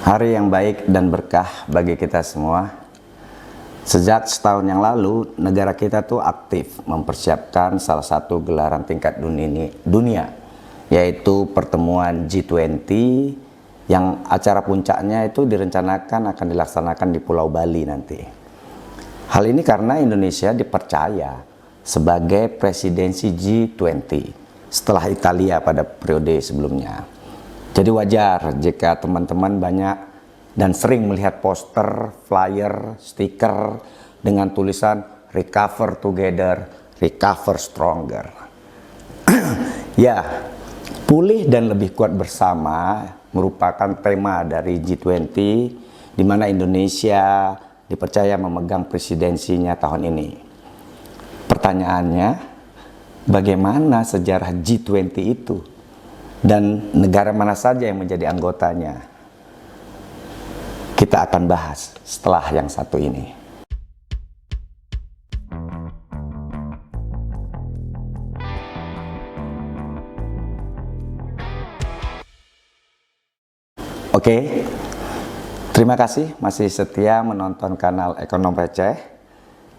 Hari yang baik dan berkah bagi kita semua. Sejak setahun yang lalu, negara kita tuh aktif mempersiapkan salah satu gelaran tingkat dunia, yaitu pertemuan G20 yang acara puncaknya itu direncanakan akan dilaksanakan di Pulau Bali nanti. Hal ini karena Indonesia dipercaya sebagai presidensi G20 setelah Italia pada periode sebelumnya. Jadi wajar jika teman-teman banyak dan sering melihat poster, flyer, stiker dengan tulisan Recover Together, Recover Stronger. Ya, pulih dan lebih kuat bersama merupakan tema dari G20 di mana Indonesia dipercaya memegang presidensinya tahun ini. Pertanyaannya, bagaimana sejarah G20 itu? Dan negara mana saja yang menjadi anggotanya? Kita akan bahas setelah yang satu ini. Oke, terima kasih masih setia menonton kanal Ekonom Receh.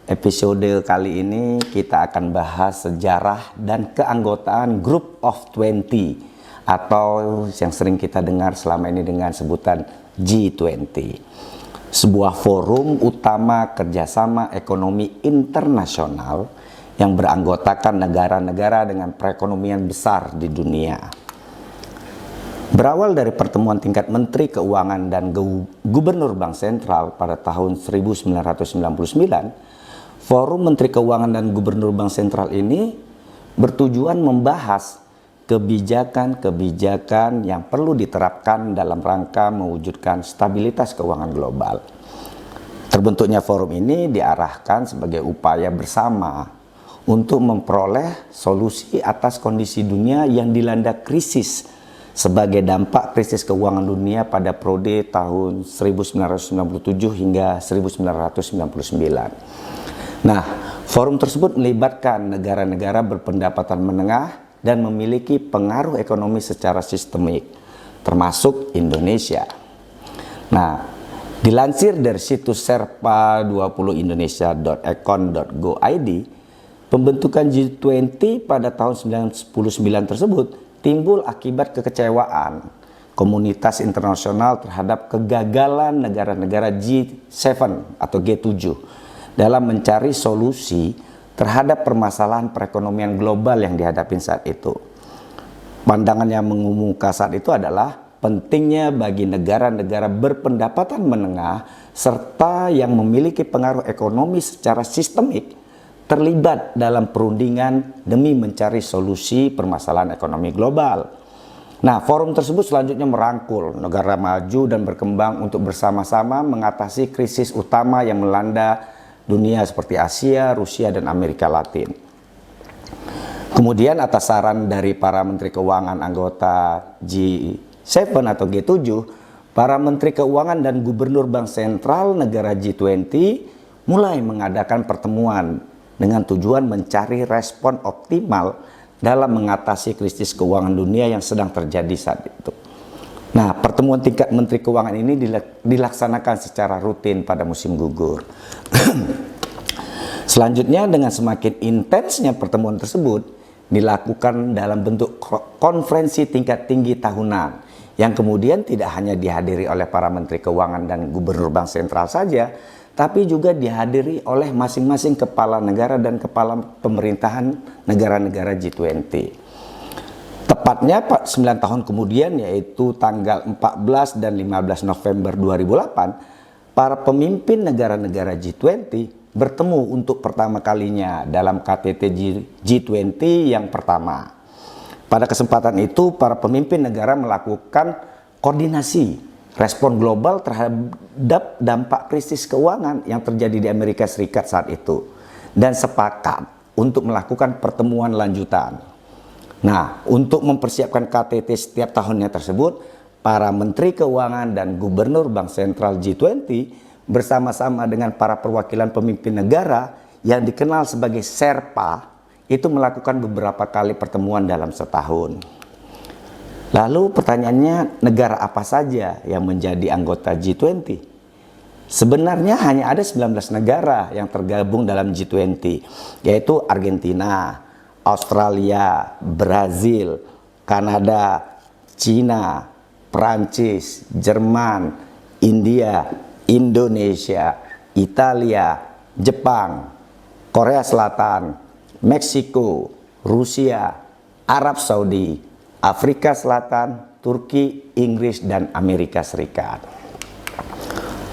Episode kali ini kita akan bahas sejarah dan keanggotaan Group of 20 atau yang sering kita dengar selama ini dengan sebutan G20. Sebuah forum utama kerjasama ekonomi internasional yang beranggotakan negara-negara dengan perekonomian besar di dunia. Berawal dari pertemuan tingkat Menteri Keuangan dan Gubernur Bank Sentral pada tahun 1999, Forum Menteri Keuangan dan Gubernur Bank Sentral ini bertujuan membahas kebijakan-kebijakan yang perlu diterapkan dalam rangka mewujudkan stabilitas keuangan global. Terbentuknya forum ini diarahkan sebagai upaya bersama untuk memperoleh solusi atas kondisi dunia yang dilanda krisis sebagai dampak krisis keuangan dunia pada periode tahun 1997 hingga 1999. Nah, forum tersebut melibatkan negara-negara berpendapatan menengah dan memiliki pengaruh ekonomi secara sistemik, termasuk Indonesia. Nah, dilansir dari situs serpa20indonesia.econ.go.id, pembentukan G20 pada tahun 1999 tersebut timbul akibat kekecewaan komunitas internasional terhadap kegagalan negara-negara G7 atau G7 dalam mencari solusi terhadap permasalahan perekonomian global yang dihadapi saat itu. Pandangan yang mengemuka saat itu adalah pentingnya bagi negara-negara berpendapatan menengah serta yang memiliki pengaruh ekonomi secara sistemik terlibat dalam perundingan demi mencari solusi permasalahan ekonomi global. Nah, forum tersebut selanjutnya merangkul negara maju dan berkembang untuk bersama-sama mengatasi krisis utama yang melanda dunia seperti Asia, Rusia, dan Amerika Latin. Kemudian atas saran dari para menteri keuangan anggota G7 atau G7, para menteri keuangan dan gubernur bank sentral negara G20 mulai mengadakan pertemuan dengan tujuan mencari respon optimal dalam mengatasi krisis keuangan dunia yang sedang terjadi saat itu. Nah, pertemuan tingkat Menteri Keuangan ini dilaksanakan secara rutin pada musim gugur. Selanjutnya, dengan semakin intensnya pertemuan tersebut dilakukan dalam bentuk konferensi tingkat tinggi tahunan yang kemudian tidak hanya dihadiri oleh para Menteri Keuangan dan Gubernur Bank Sentral saja, tapi juga dihadiri oleh masing-masing kepala negara dan kepala pemerintahan negara-negara G20. Tepatnya 9 tahun kemudian, yaitu tanggal 14 dan 15 November 2008, para pemimpin negara-negara G20 bertemu untuk pertama kalinya dalam KTT G20 yang pertama. Pada kesempatan itu, para pemimpin negara melakukan koordinasi respon global terhadap dampak krisis keuangan yang terjadi di Amerika Serikat saat itu dan sepakat untuk melakukan pertemuan lanjutan. Nah, untuk mempersiapkan KTT setiap tahunnya tersebut, para Menteri Keuangan dan Gubernur Bank Sentral G20 bersama-sama dengan para perwakilan pemimpin negara yang dikenal sebagai Sherpa itu melakukan beberapa kali pertemuan dalam setahun. Lalu pertanyaannya, negara apa saja yang menjadi anggota G20? Sebenarnya hanya ada 19 negara yang tergabung dalam G20, yaitu Argentina, Australia, Brazil, Kanada, Cina, Prancis, Jerman, India, Indonesia, Italia, Jepang, Korea Selatan, Meksiko, Rusia, Arab Saudi, Afrika Selatan, Turki, Inggris, dan Amerika Serikat.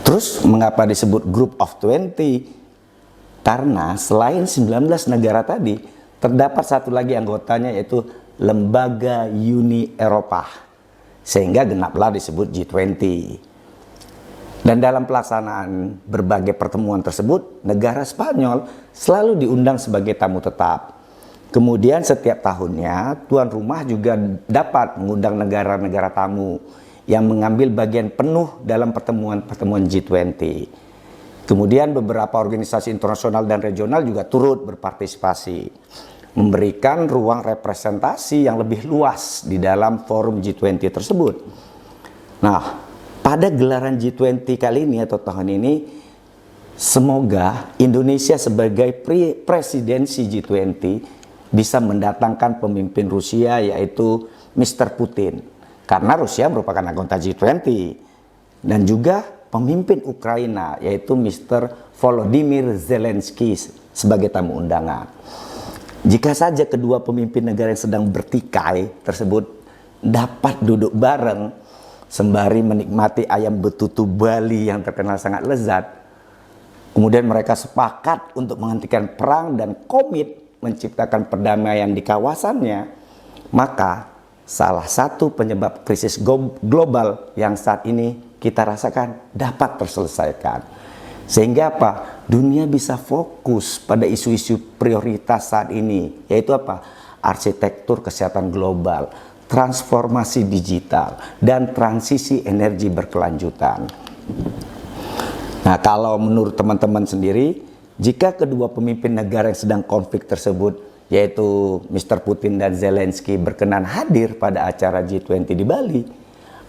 Terus mengapa disebut Group of 20? Karena selain 19 negara tadi, terdapat satu lagi anggotanya, yaitu Lembaga Uni Eropa, sehingga genaplah disebut G20. Dan dalam pelaksanaan berbagai pertemuan tersebut, negara Spanyol selalu diundang sebagai tamu tetap. Kemudian setiap tahunnya, tuan rumah juga dapat mengundang negara-negara tamu yang mengambil bagian penuh dalam pertemuan-pertemuan G20. Kemudian beberapa organisasi internasional dan regional juga turut berpartisipasi, memberikan ruang representasi yang lebih luas di dalam forum G20 tersebut. Nah, pada gelaran G20 kali ini atau tahun ini, semoga Indonesia sebagai presidensi G20 bisa mendatangkan pemimpin Rusia, yaitu Mr. Putin. Karena Rusia merupakan anggota G20, dan juga pemimpin Ukraina, yaitu Mr. Volodymyr Zelensky sebagai tamu undangan. Jika saja kedua pemimpin negara yang sedang bertikai tersebut dapat duduk bareng sembari menikmati ayam betutu Bali yang terkenal sangat lezat, kemudian mereka sepakat untuk menghentikan perang dan komit menciptakan perdamaian di kawasannya, maka salah satu penyebab krisis global yang saat ini kita rasakan dapat terselesaikan. Sehingga apa? Dunia bisa fokus pada isu-isu prioritas saat ini, yaitu apa? Arsitektur kesehatan global, transformasi digital, dan transisi energi berkelanjutan. Nah, kalau menurut teman-teman sendiri, jika kedua pemimpin negara yang sedang konflik tersebut, yaitu Mr. Putin dan Zelensky, berkenan hadir pada acara G20 di Bali,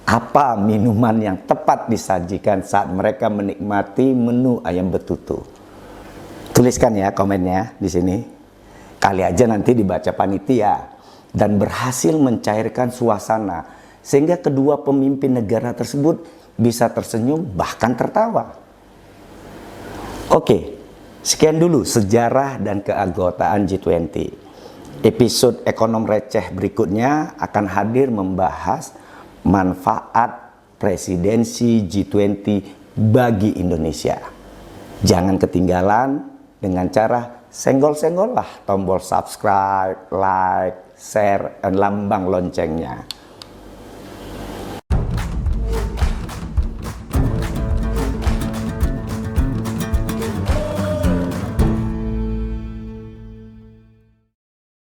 apa minuman yang tepat disajikan saat mereka menikmati menu ayam betutu? Tuliskan ya komennya di sini. Kali aja nanti dibaca panitia dan berhasil mencairkan suasana sehingga kedua pemimpin negara tersebut bisa tersenyum bahkan tertawa. Oke. Sekian dulu sejarah dan keanggotaan G20. Episode ekonom receh berikutnya akan hadir membahas manfaat presidensi G20 bagi Indonesia. Jangan ketinggalan dengan cara senggol-senggol lah tombol subscribe, like, share, dan lambang loncengnya.